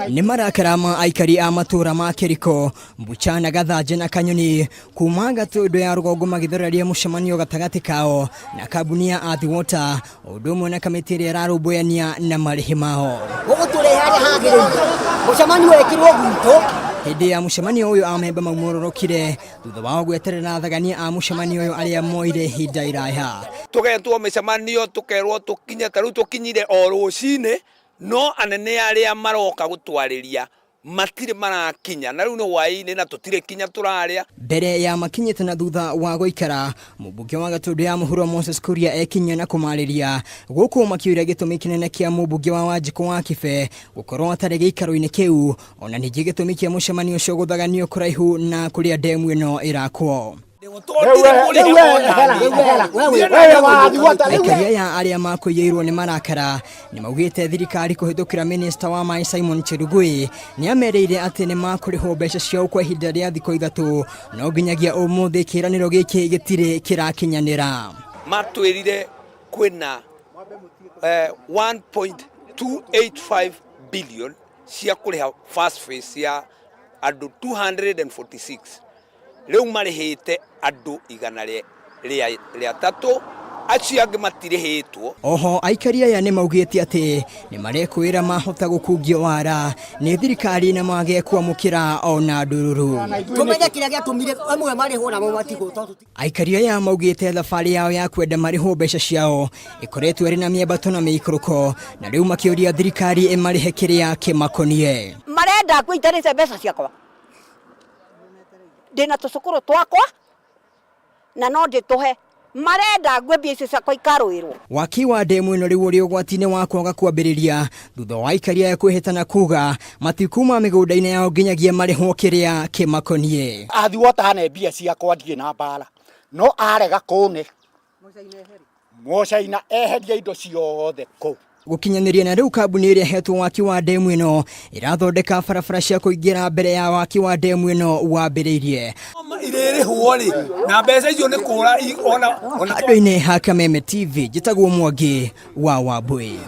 nĩ marakara ma aikari a matũra ma Kĩriko, Buchana, Gathanje na Kanyoni kuma Gatũndũ ya rũgongo magĩthararia mũcemanio gatagatĩ kao na kambuni ya Earth Water ũndũ ũmwe na kamĩtĩ ĩrĩa ĩrarũmbũyania na marĩhi mao. Hĩndĩ ya mũcemanio ũyũ amemba maumũrũrũkire thutha wao gweterera athagania a mũcemanio ũyũ arĩa moire ihinda iraya. Tũgetwo mĩcemanio tũkerwo tũkinye tarĩu tũkinyire o rũcinĩ no anene arĩa maroka gũtwarĩria matire marakinya na rĩu nĩ hwaĩ-inĩ na tũtire kinya tũrarĩa. Mbere ya makinyĩte na thutha wa gũikara, mũmbunge wa Gatũndũ ya mũhuro Moses Kuria ekinya na kũmarĩria gũkũ makĩũria gĩtũmi kĩnene kĩa mũmbunge wa Wanjikũ wa Kibe gũkorwo atarĩ gĩikaro-inĩ kĩu, ona ningĩ gĩtũmi kĩa mũcemanio ũcio gũthaganio kũraihu na kũrĩa ndemu ĩno ĩrakwo. Aikaria ya arĩa makũiyĩirwo nĩ marakara nĩ maugĩte thirikari kũhĩtũkĩra minista wa maĩ Simon Cherugui nĩ amereire atĩ nĩ makũrĩhwo mbeca ciao kwa ihinda rĩa thikũ ithatũ, no nginyagia ũmũthĩ kĩĩranĩro gĩkĩ gĩtirĩ kĩrakinyanĩra. Matwĩrire kwĩna 1.285 billion cia kũrĩha first phase ya andũ 246. Rĩu marĩhĩte andũ 103 acio angĩ matirĩhĩtwo. Oho aikaria aya nĩ maugĩte atĩ nĩ marekwĩra mahota gũkungio wara nĩ thirikari na mage kwamũkĩra ona ndururu. Tũmenye kĩrĩa gĩatũmire amwe marĩhwo na matigwo. Aikaria aya maugĩte thabarĩ yao ya kwenda marĩhwo mbeca ciao ĩkoretwo ĩrĩ na mĩambato na mĩikũrũko, na rĩu makĩũria thirikari ĩmarĩhe kĩrĩa kĩmakonie. Marenda kũitarĩte mbeca ciakwa. Ndĩna tũcukuru twakwa na no ndĩtũhe, marenda ngwambie icio ciakwa ikarũĩrwo. Waki wa ndemu ĩno rĩu ũrĩ ũgwati-inĩ wa kwaga kwambĩrĩria thutha wa aikaria aya kwĩhĩtana kuga matikuma mĩgũnda-inĩ yao nginyagia marĩhwo kĩrĩa kĩmakonie. Earth Water ane mbia ciakwa ndirĩ na mbara no arega kũne Mũcaina eheria indo ciothe kũu. Gũkinyanĩria na rĩu kambuni ĩrĩa hetwo waki wa ndemu ĩno ĩrathondeka barabara cia kũingĩra mbere ya waki wa ndemu ĩno wambĩrĩirie. Irĩrĩhwo rĩ na mbeca icio nĩ kũra ona Handũ-inĩ ha Kameme TV njĩtagwo Mwangi wa Wambũi.